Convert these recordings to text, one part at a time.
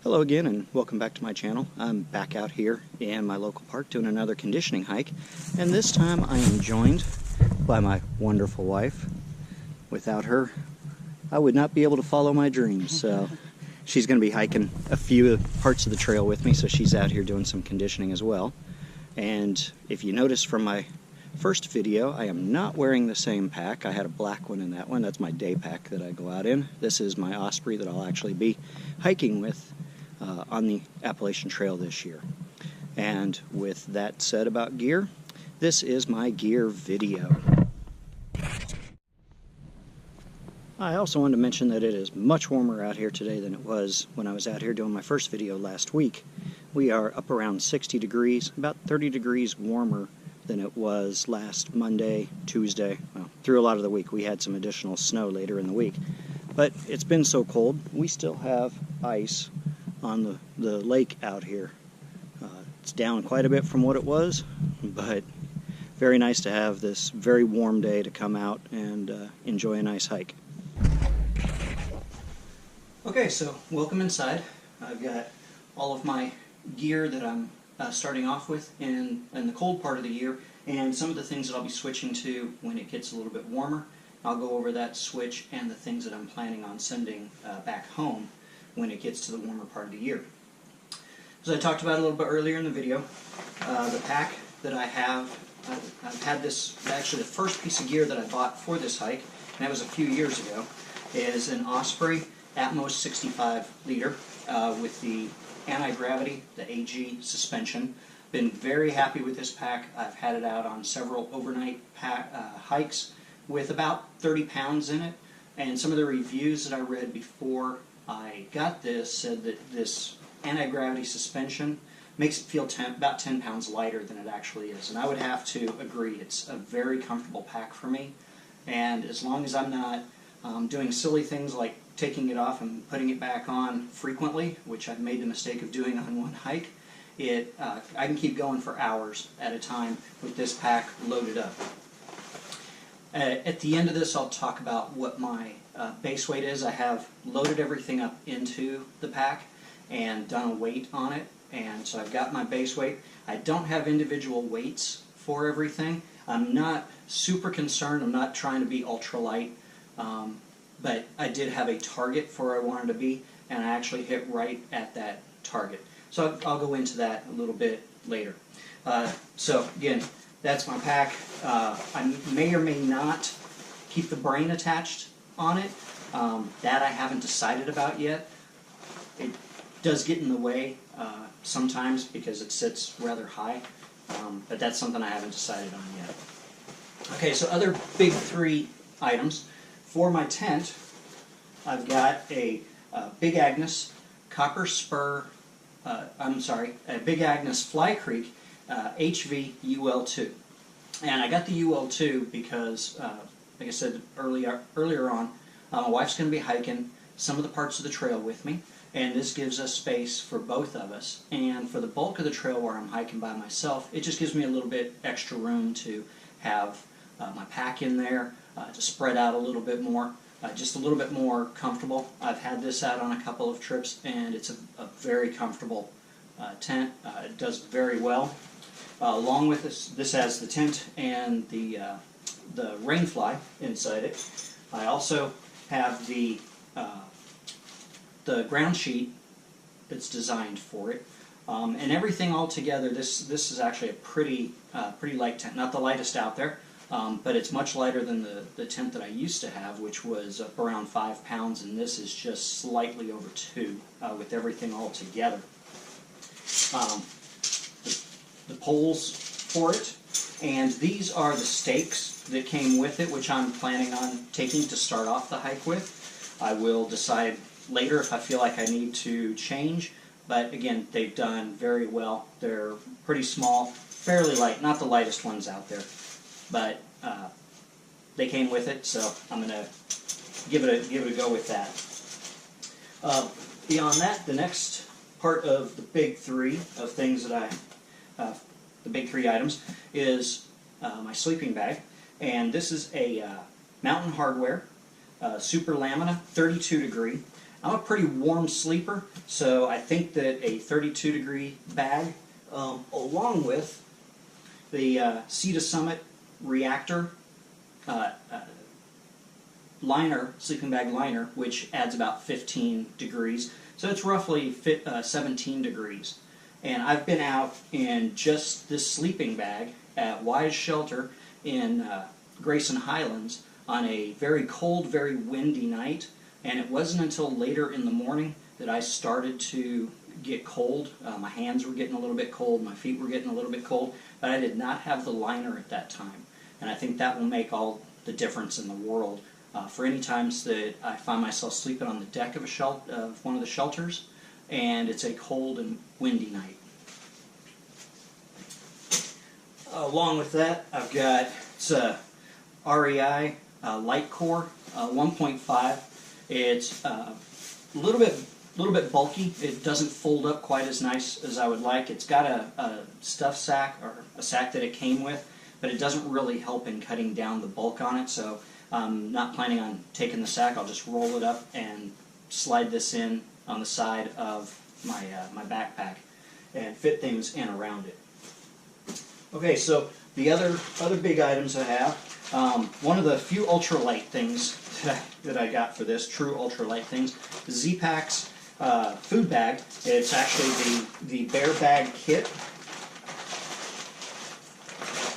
Hello again and welcome back to my channel. I'm back out here in my local park doing another conditioning hike, and this time I am joined by my wonderful wife. Without her, I would not be able to follow my dreams, so she's going to be hiking a few parts of the trail with me, so she's out here doing some conditioning as well. And if you notice from my first video, I am not wearing the same pack. I had a black one in that one. That's my day pack that I go out in. This is my Osprey that I'll actually be hiking with on the Appalachian Trail this year. And with that said about gear, this is my gear video. I also wanted to mention that it is much warmer out here today than it was when I was out here doing my first video last week. We are up around 60 degrees, about 30 degrees warmer than it was last Monday, Tuesday. Well, through a lot of the week. We had some additional snow later in the week. But it's been so cold, we still have ice on the lake out here. It's down quite a bit from what it was, but very nice to have this very warm day to come out and enjoy a nice hike. Okay, so welcome inside. I've got all of my gear that I'm starting off with in the cold part of the year, and some of the things that I'll be switching to when it gets a little bit warmer. I'll go over that switch and the things that I'm planning on sending back home when it gets to the warmer part of the year. As I talked about a little bit earlier in the video, the pack that I have, I've had this, actually the first piece of gear that I bought for this hike, and that was a few years ago, is an Osprey Atmos 65 liter with the anti-gravity, the AG suspension. Been very happy with this pack. I've had it out on several overnight hikes with about 30 pounds in it, and some of the reviews that I read before I got this said that this anti-gravity suspension makes it feel about 10 pounds lighter than it actually is, and I would have to agree. It's a very comfortable pack for me, and as long as I'm not doing silly things like taking it off and putting it back on frequently, which I've made the mistake of doing on one hike, I can keep going for hours at a time with this pack loaded up. At the end of this, I'll talk about what my base weight is. I have loaded everything up into the pack and done a weight on it, and so I've got my base weight. I don't have individual weights for everything. I'm not super concerned. I'm not trying to be ultralight, but I did have a target for where I wanted to be, and I actually hit right at that target. So I'll go into that a little bit later. So again, that's my pack. I may or may not keep the brain attached on it. That I haven't decided about yet. It does get in the way sometimes because it sits rather high, but that's something I haven't decided on yet. Okay, so other big three items. For my tent, I've got a Big Agnes Copper Spur, a Big Agnes Fly Creek HV UL2. And I got the UL2 because, like I said earlier on, my wife's going to be hiking some of the parts of the trail with me, and this gives us space for both of us. And for the bulk of the trail where I'm hiking by myself, it just gives me a little bit extra room to have my pack in there, to spread out a little bit more, just a little bit more comfortable. I've had this out on a couple of trips, and it's a very comfortable tent. It does very well. Along with this has the tent and the rainfly inside it. I also have the ground sheet that's designed for it, and everything all together. This is actually a pretty light tent, not the lightest out there, but it's much lighter than the tent that I used to have, which was up around 5 pounds, and this is just slightly over 2 with everything all together. The poles for it, and these are the stakes that came with it, which I'm planning on taking to start off the hike with. I will decide later if I feel like I need to change, but again, they've done very well. They're pretty small, fairly light, not the lightest ones out there, but they came with it, so I'm going to give it a go with that. Beyond that, the next part of the big three of things that the big three items is my sleeping bag, and this is a Mountain Hardwear Super Lamina 32 degree, I'm a pretty warm sleeper, so I think that a 32-degree bag, along with the Sea to Summit Reactor liner, sleeping bag liner, which adds about 15 degrees, so it's roughly 17 degrees. And I've been out in just this sleeping bag at Wise Shelter in Grayson Highlands on a very cold, very windy night, and it wasn't until later in the morning that I started to get cold. My hands were getting a little bit cold, my feet were getting a little bit cold, but I did not have the liner at that time. And I think that will make all the difference in the world. For any times that I find myself sleeping on the deck of one of the shelters, and it's a cold and windy night. Along with that, I've got a REI Light Core 1.5. It's a little bit bulky. It doesn't fold up quite as nice as I would like. It's got a stuff sack, or a sack that it came with, but it doesn't really help in cutting down the bulk on it, so I'm not planning on taking the sack. I'll just roll it up and slide this in on the side of my backpack and fit things in around it. Okay, so the other big items I have, one of the few ultralight things that I got for this, true ultralight things, Z-Pac's food bag. It's actually the bear bag kit.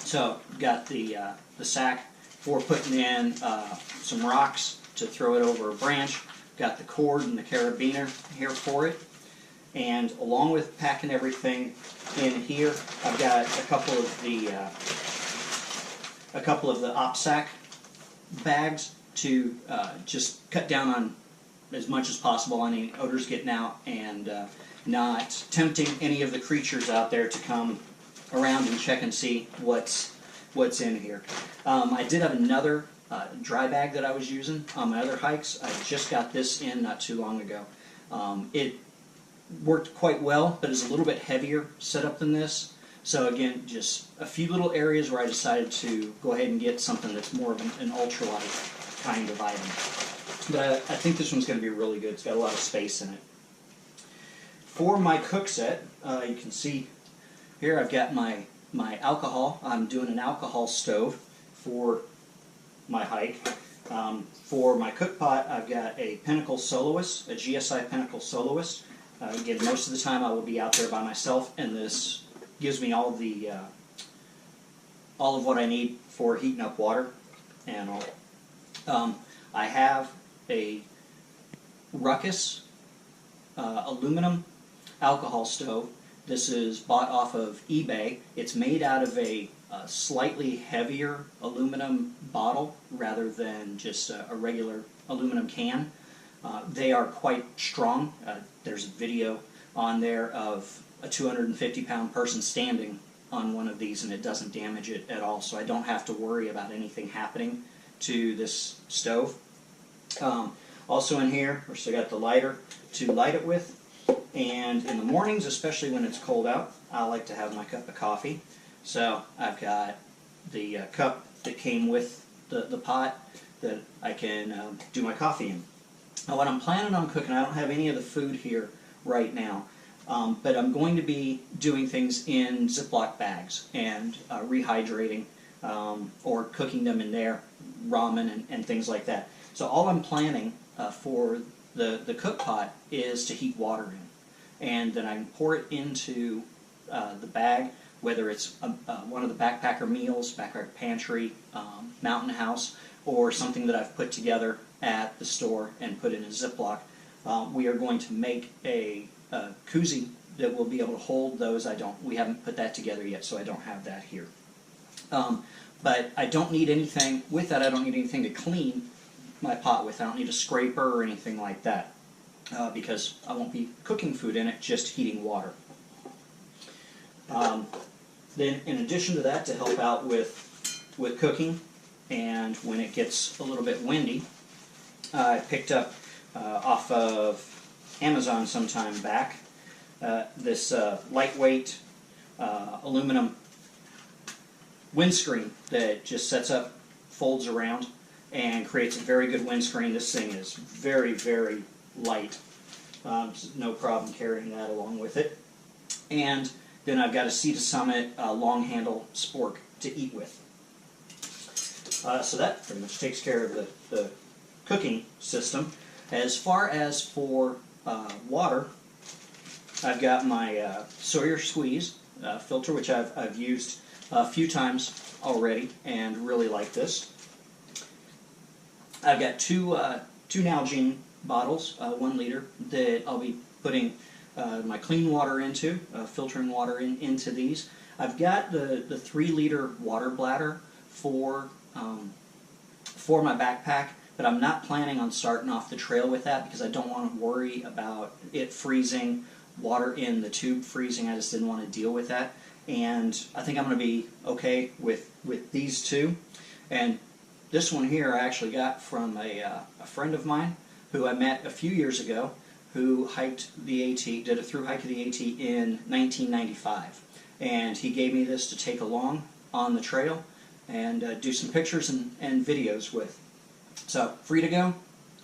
So got the sack for putting in some rocks to throw it over a branch. Got the cord and the carabiner here for it. And along with packing everything in here, I've got a couple of the OpSac bags to just cut down on as much as possible on any odors getting out, and not tempting any of the creatures out there to come around and check and see what's in here. I did have another dry bag that I was using on my other hikes. I just got this in not too long ago. It worked quite well, but is a little bit heavier setup than this. So again, just a few little areas where I decided to go ahead and get something that's more of an ultralight kind of item. But I think this one's going to be really good. It's got a lot of space in it. For my cook set, you can see here I've got my alcohol. I'm doing an alcohol stove for my hike. For my cook pot, I've got a Pinnacle Soloist, a GSI Pinnacle Soloist. Again, most of the time I will be out there by myself, and this gives me all of what I need for heating up water and all. I have a Ruckus aluminum alcohol stove. This is bought off of eBay. It's made out of a slightly heavier aluminum bottle rather than just a regular aluminum can. They are quite strong. There's a video on there of a 250-pound person standing on one of these, and it doesn't damage it at all, so I don't have to worry about anything happening to this stove. Also in here, I still got the lighter to light it with, and in the mornings, especially when it's cold out, I like to have my cup of coffee. So I've got the cup that came with the pot that I can do my coffee in. Now what I'm planning on cooking, I don't have any of the food here right now, but I'm going to be doing things in Ziploc bags and rehydrating or cooking them in there, ramen and things like that. So all I'm planning for the cook pot is to heat water in, and then I can pour it into the bag, whether it's one of the backpacker meals, backpacker pantry, Mountain House, or something that I've put together at the store and put in a Ziploc. We are going to make a koozie that will be able to hold those. We haven't put that together yet, so I don't have that here. But I don't need anything with that. I don't need anything to clean my pot with. I don't need a scraper or anything like that because I won't be cooking food in it, just heating water. Then in addition to that, to help out with cooking and when it gets a little bit windy, I picked up off of Amazon some time back this lightweight aluminum windscreen that just sets up, folds around, and creates a very good windscreen. This thing is very, very light. So no problem carrying that along with it. And then I've got a Sea to Summit long handle spork to eat with. So that pretty much takes care of the cooking system. As far as for water, I've got my Sawyer Squeeze filter, which I've used a few times already and really like this. I've got two Nalgene bottles, 1 liter, that I'll be putting my clean water into, filtering water into these. I've got the 3-liter water bladder for my backpack, but I'm not planning on starting off the trail with that because I don't want to worry about it freezing, water in the tube freezing. I just didn't want to deal with that. And I think I'm going to be okay with these two. And this one here I actually got from a friend of mine who I met a few years ago, who hiked the AT, did a thru-hike of the AT in 1995. And he gave me this to take along on the trail and do some pictures and videos with. So, free to go.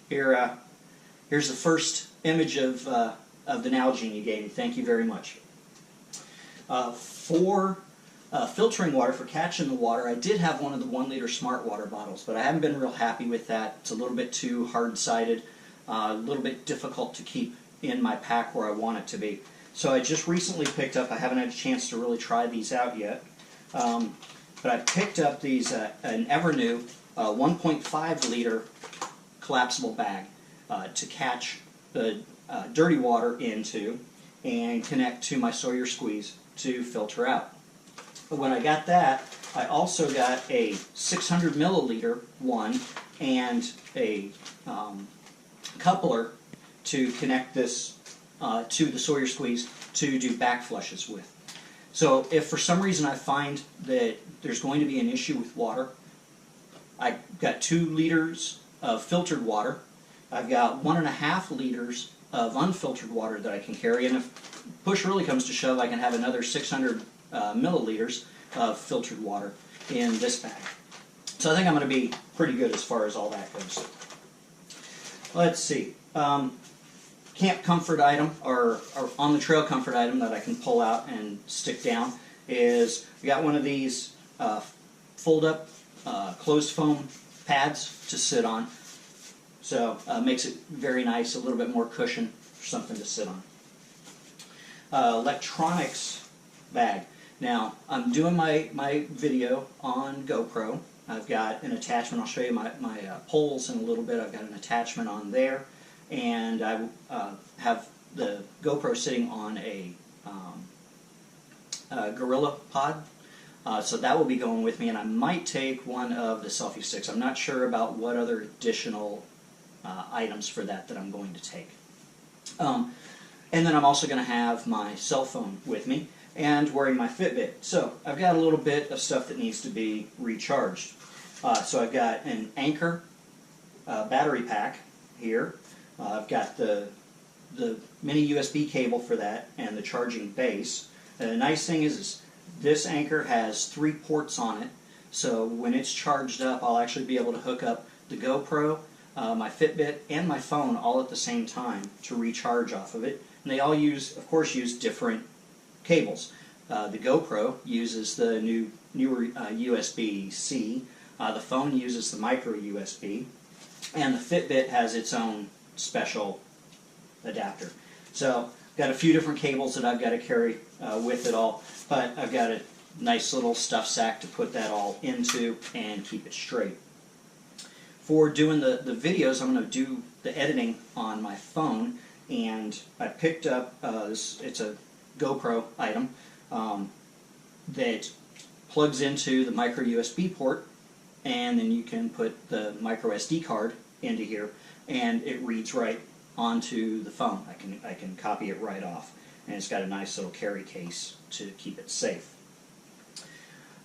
Here's the first image of the Nalgene you gave me. Thank you very much. For filtering water, for catching the water, I did have one of the 1-liter Smart Water bottles, but I haven't been real happy with that. It's a little bit too hard-sided, a little bit difficult to keep in my pack where I want it to be. So I just recently picked up, I haven't had a chance to really try these out yet, but I picked up these, an Evernew 1.5-liter collapsible bag to catch the dirty water into and connect to my Sawyer Squeeze to filter out. But when I got that, I also got a 600 milliliter one and a coupler to connect this to the Sawyer Squeeze to do back flushes with. So if for some reason I find that there's going to be an issue with water, I've got 2 liters of filtered water. I've got 1.5 liters of unfiltered water that I can carry, and if push really comes to shove, I can have another 600 milliliters of filtered water in this bag. So I think I'm going to be pretty good as far as all that goes. Let's see. Camp comfort item, or on the trail comfort item that I can pull out and stick down is, we got one of these fold-up closed foam pads to sit on. So makes it very nice, a little bit more cushion for something to sit on. Electronics bag. Now, I'm doing my video on GoPro. I've got an attachment. I'll show you my poles in a little bit. I've got an attachment on there. And I have the GoPro sitting on a Gorilla Pod. So that will be going with me. And I might take one of the selfie sticks. I'm not sure about what other additional items for that I'm going to take. And then I'm also going to have my cell phone with me and wearing my Fitbit. So I've got a little bit of stuff that needs to be recharged. So I've got an Anchor battery pack here. I've got the mini USB cable for that and the charging base. And the nice thing is this Anchor has 3 ports on it. So when it's charged up, I'll actually be able to hook up the GoPro, my Fitbit, and my phone all at the same time to recharge off of it. And they all of course, use different cables. The GoPro uses the newer USB-C. The phone uses the micro USB. And the Fitbit has its own special adapter. So, got a few different cables that I've got to carry with it all. But I've got a nice little stuff sack to put that all into and keep it straight. For doing the videos, I'm going to do the editing on my phone, and I picked up, it's a GoPro item that plugs into the micro USB port, and then you can put the micro SD card into here, and it reads right onto the phone. I can copy it right off, and it's got a nice little carry case to keep it safe.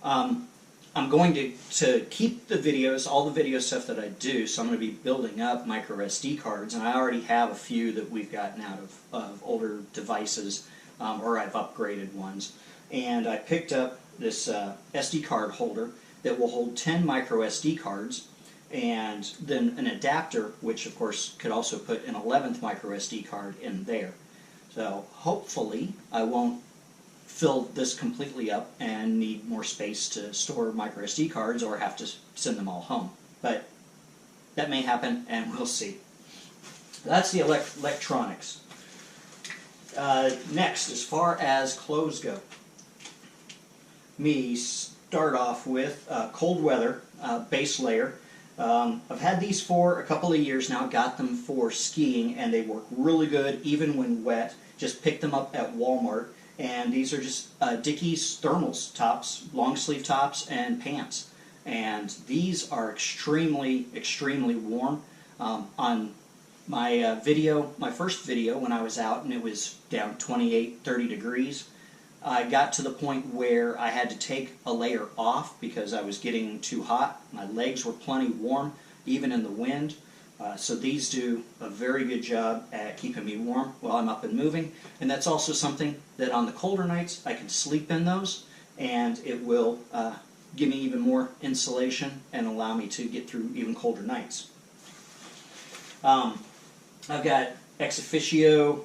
I'm going to keep the videos, all the video stuff that I do, so I'm going to be building up micro SD cards, and I already have a few that we've gotten out of older devices, or I've upgraded ones. And I picked up this SD card holder that will hold 10 micro SD cards, and then an adapter, which of course could also put an 11th micro SD card in there. So hopefully I won't fill this completely up and need more space to store micro SD cards or have to send them all home. But that may happen, and we'll see. That's the electronics. Next, as far as clothes go, me start off with cold weather base layer. I've had these for a couple of years now, got them for skiing, and they work really good even when wet. Just picked them up at Walmart, and these are just Dickies thermals tops, long sleeve tops, and pants. And these are extremely, extremely warm. On my my first video when I was out and it was down 28, 30 degrees, I got to the point where I had to take a layer off because I was getting too hot. My legs were plenty warm, even in the wind. So these do a very good job at keeping me warm while I'm up and moving. And that's also something that on the colder nights I can sleep in those, and it will give me even more insulation and allow me to get through even colder nights. I've got ex officio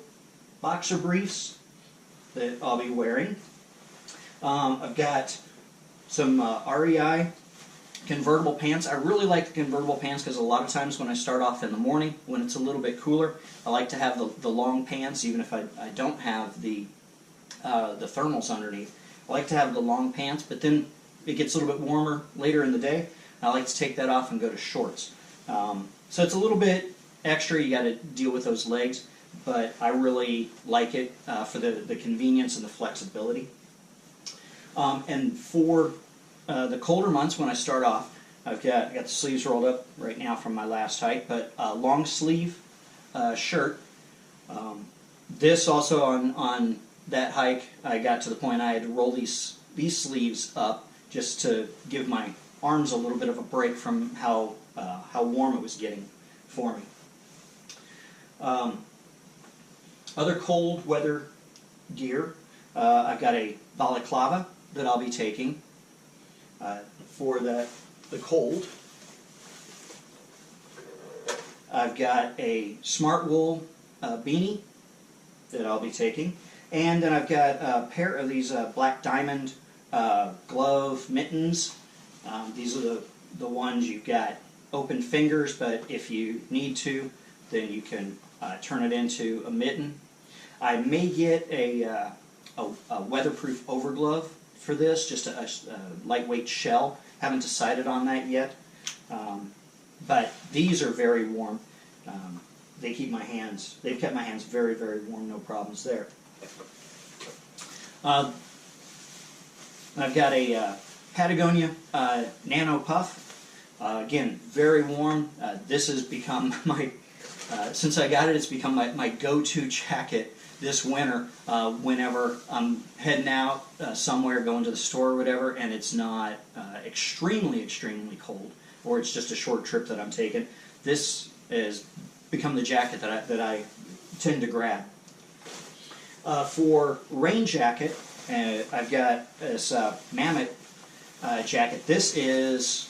boxer briefs that I'll be wearing. I've got some REI convertible pants. I really like the convertible pants because a lot of times when I start off in the morning, when it's a little bit cooler, I like to have the long pants, even if I don't have the thermals underneath. I like to have the long pants, but then it gets a little bit warmer later in the day. I like to take that off and go to shorts. So it's a little bit extra. You got to deal with those legs, but I really like it for the convenience and the flexibility. And for the colder months when I start off, I got the sleeves rolled up right now from my last hike, but long sleeve shirt. This also on that hike, I got to the point I had to roll these sleeves up just to give my arms a little bit of a break from how warm it was getting for me. Other cold weather gear, I've got a balaclava that I'll be taking for the cold. I've got a smart wool beanie that I'll be taking, and then I've got a pair of these black diamond glove mittens. These are the ones you've got open fingers, but if you need to, then you can turn it into a mitten. I may get a weatherproof overglove for this, just a lightweight shell. Haven't decided on that yet, but these are very warm. They've kept my hands very, very warm, no problems there. I've got a Patagonia Nano Puff. Again, very warm. This has become my, since I got it, it's become my go-to jacket this winter whenever I'm heading out somewhere, going to the store or whatever, and it's not extremely, extremely cold, or it's just a short trip that I'm taking. This has become the jacket that I tend to grab. For rain jacket, I've got this Mammoth jacket. This is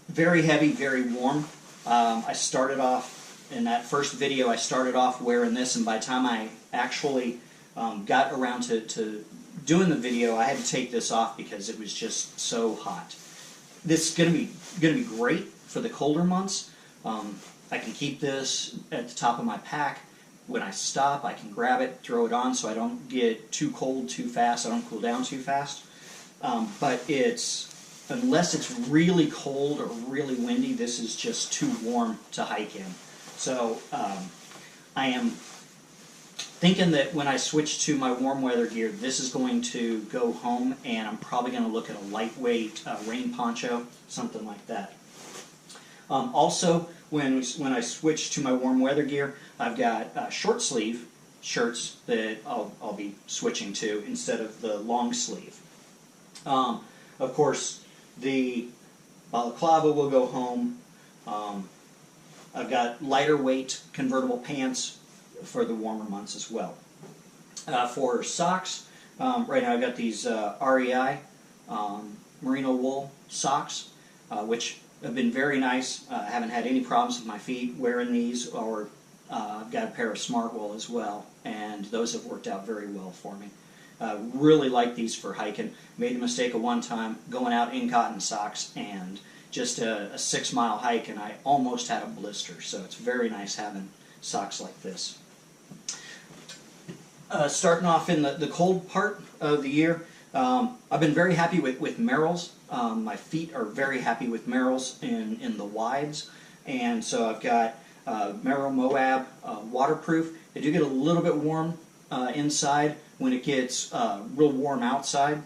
very heavy, very warm. I started off in that first video, I started off wearing this, and by the time I actually got around to doing the video, I had to take this off because it was just so hot. This is going to be great for the colder months. I can keep this at the top of my pack. When I stop, I can grab it, throw it on, so I don't get too cold too fast. I don't cool down too fast. But unless it's really cold or really windy, this is just too warm to hike in. So I am thinking that when I switch to my warm weather gear, this is going to go home, and I'm probably going to look at a lightweight rain poncho, something like that. Also, when I switch to my warm weather gear, I've got short sleeve shirts that I'll be switching to instead of the long sleeve. Of course, the balaclava will go home. I've got lighter weight convertible pants for the warmer months as well. For socks, right now I've got these REI merino wool socks, which have been very nice. I haven't had any problems with my feet wearing these, or I've got a pair of Smartwool as well, and those have worked out very well for me. Really like these for hiking. Made the mistake of one time going out in cotton socks and just a 6-mile hike, and I almost had a blister, so it's very nice having socks like this. Starting off in the cold part of the year, I've been very happy with Merrells. My feet are very happy with Merrells in the wides, and so I've got Merrell Moab waterproof. They do get a little bit warm inside when it gets real warm outside,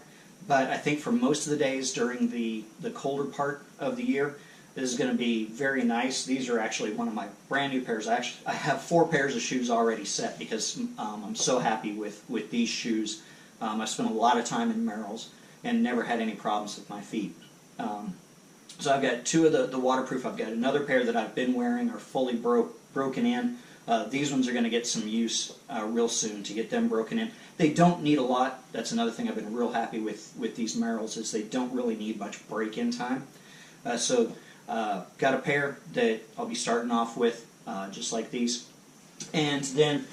but I think for most of the days during the colder part of the year, this is going to be very nice. These are actually one of my brand new pairs. I have 4 pairs of shoes already set because I'm so happy with these shoes. I spent a lot of time in Merrells and never had any problems with my feet. So I've got 2 of the waterproof. I've got another pair that I've been wearing are fully broken in. These ones are going to get some use real soon to get them broken in. They don't need a lot. That's another thing I've been real happy with these Merrells, is they don't really need much break-in time. So got a pair that I'll be starting off with, just like these. And then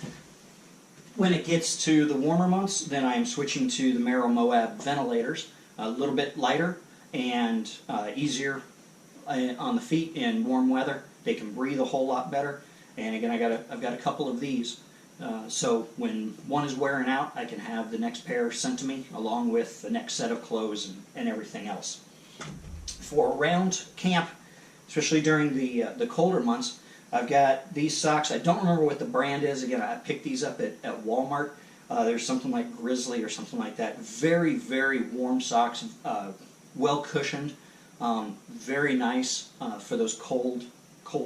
when it gets to the warmer months, then I am switching to the Merrell Moab ventilators. A little bit lighter and easier on the feet in warm weather. They can breathe a whole lot better. And again, I've got a couple of these. So when one is wearing out, I can have the next pair sent to me along with the next set of clothes and everything else. For around camp, especially during the colder months, I've got these socks. I don't remember what the brand is. Again, I picked these up at Walmart. There's something like Grizzly or something like that. Very, very warm socks, well cushioned, very nice for those cold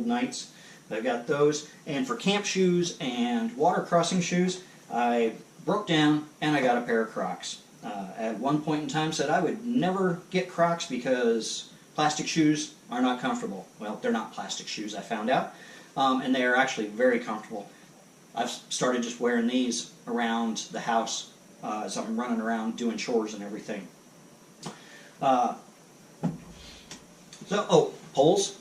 nights. I've got those. And for camp shoes and water crossing shoes, I broke down and I got a pair of Crocs. At one point in time said I would never get Crocs because plastic shoes are not comfortable. Well, they're not plastic shoes, I found out, and they are actually very comfortable. I've started just wearing these around the house as I'm running around doing chores and everything. Poles.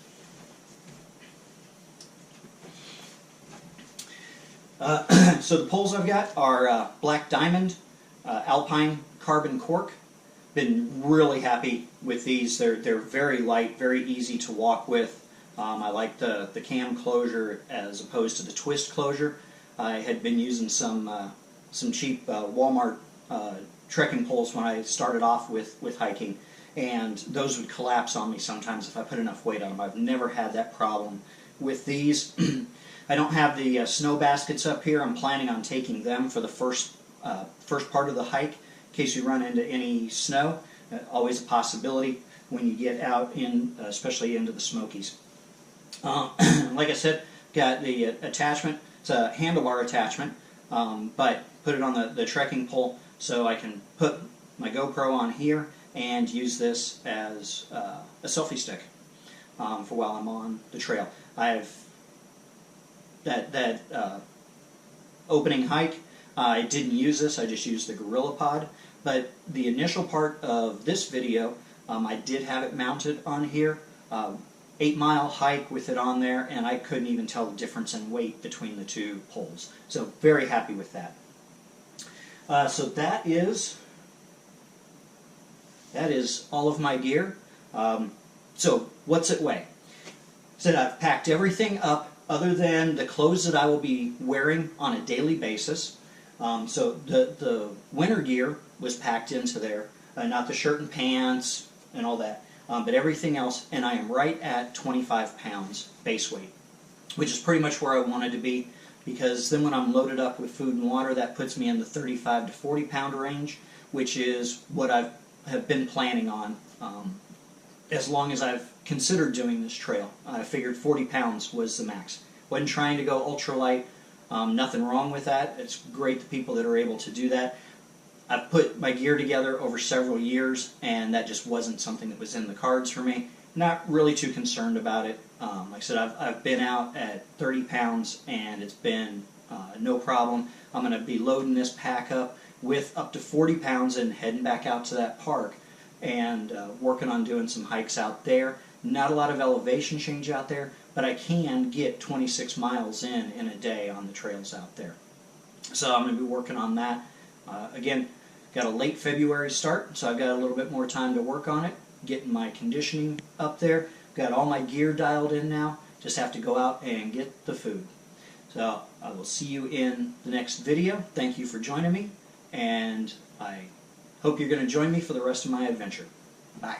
So the poles I've got are Black Diamond, Alpine Carbon Cork. Been really happy with these. They're very light, very easy to walk with. I like the cam closure as opposed to the twist closure. I had been using some cheap Walmart trekking poles when I started off with hiking, and those would collapse on me sometimes if I put enough weight on them. I've never had that problem with these. I don't have the snow baskets up here. I'm planning on taking them for the first part of the hike in case you run into any snow. Always a possibility when you get out especially into the Smokies. Like I said, got the attachment. It's a handlebar attachment, but put it on the trekking pole so I can put my GoPro on here and use this as a selfie stick for while I'm on the trail. I've that opening hike, I didn't use this, I just used the Gorilla Pod, but the initial part of this video, I did have it mounted on here, 8-mile hike with it on there, and I couldn't even tell the difference in weight between the 2 poles. So very happy with that. So that is all of my gear. So what's it weigh? So I've packed everything up other than the clothes that I will be wearing on a daily basis. So the winter gear was packed into there, not the shirt and pants and all that, but everything else, and I am right at 25 pounds base weight, which is pretty much where I wanted to be, because then when I'm loaded up with food and water, that puts me in the 35 to 40 pound range, which is what I have been planning on as long as I've considered doing this trail. I figured 40 pounds was the max. Wasn't trying to go ultralight. Nothing wrong with that. It's great the people that are able to do that. I've put my gear together over several years, and that just wasn't something that was in the cards for me. Not really too concerned about it. Like I said, I've been out at 30 pounds, and it's been no problem. I'm going to be loading this pack up with up to 40 pounds and heading back out to that park and working on doing some hikes out there. Not a lot of elevation change out there, but I can get 26 miles in a day on the trails out there. So I'm going to be working on that. Again, got a late February start, so I've got a little bit more time to work on it, getting my conditioning up there. Got all my gear dialed in now. Just have to go out and get the food. So I will see you in the next video. Thank you for joining me, and I hope you're going to join me for the rest of my adventure. Bye.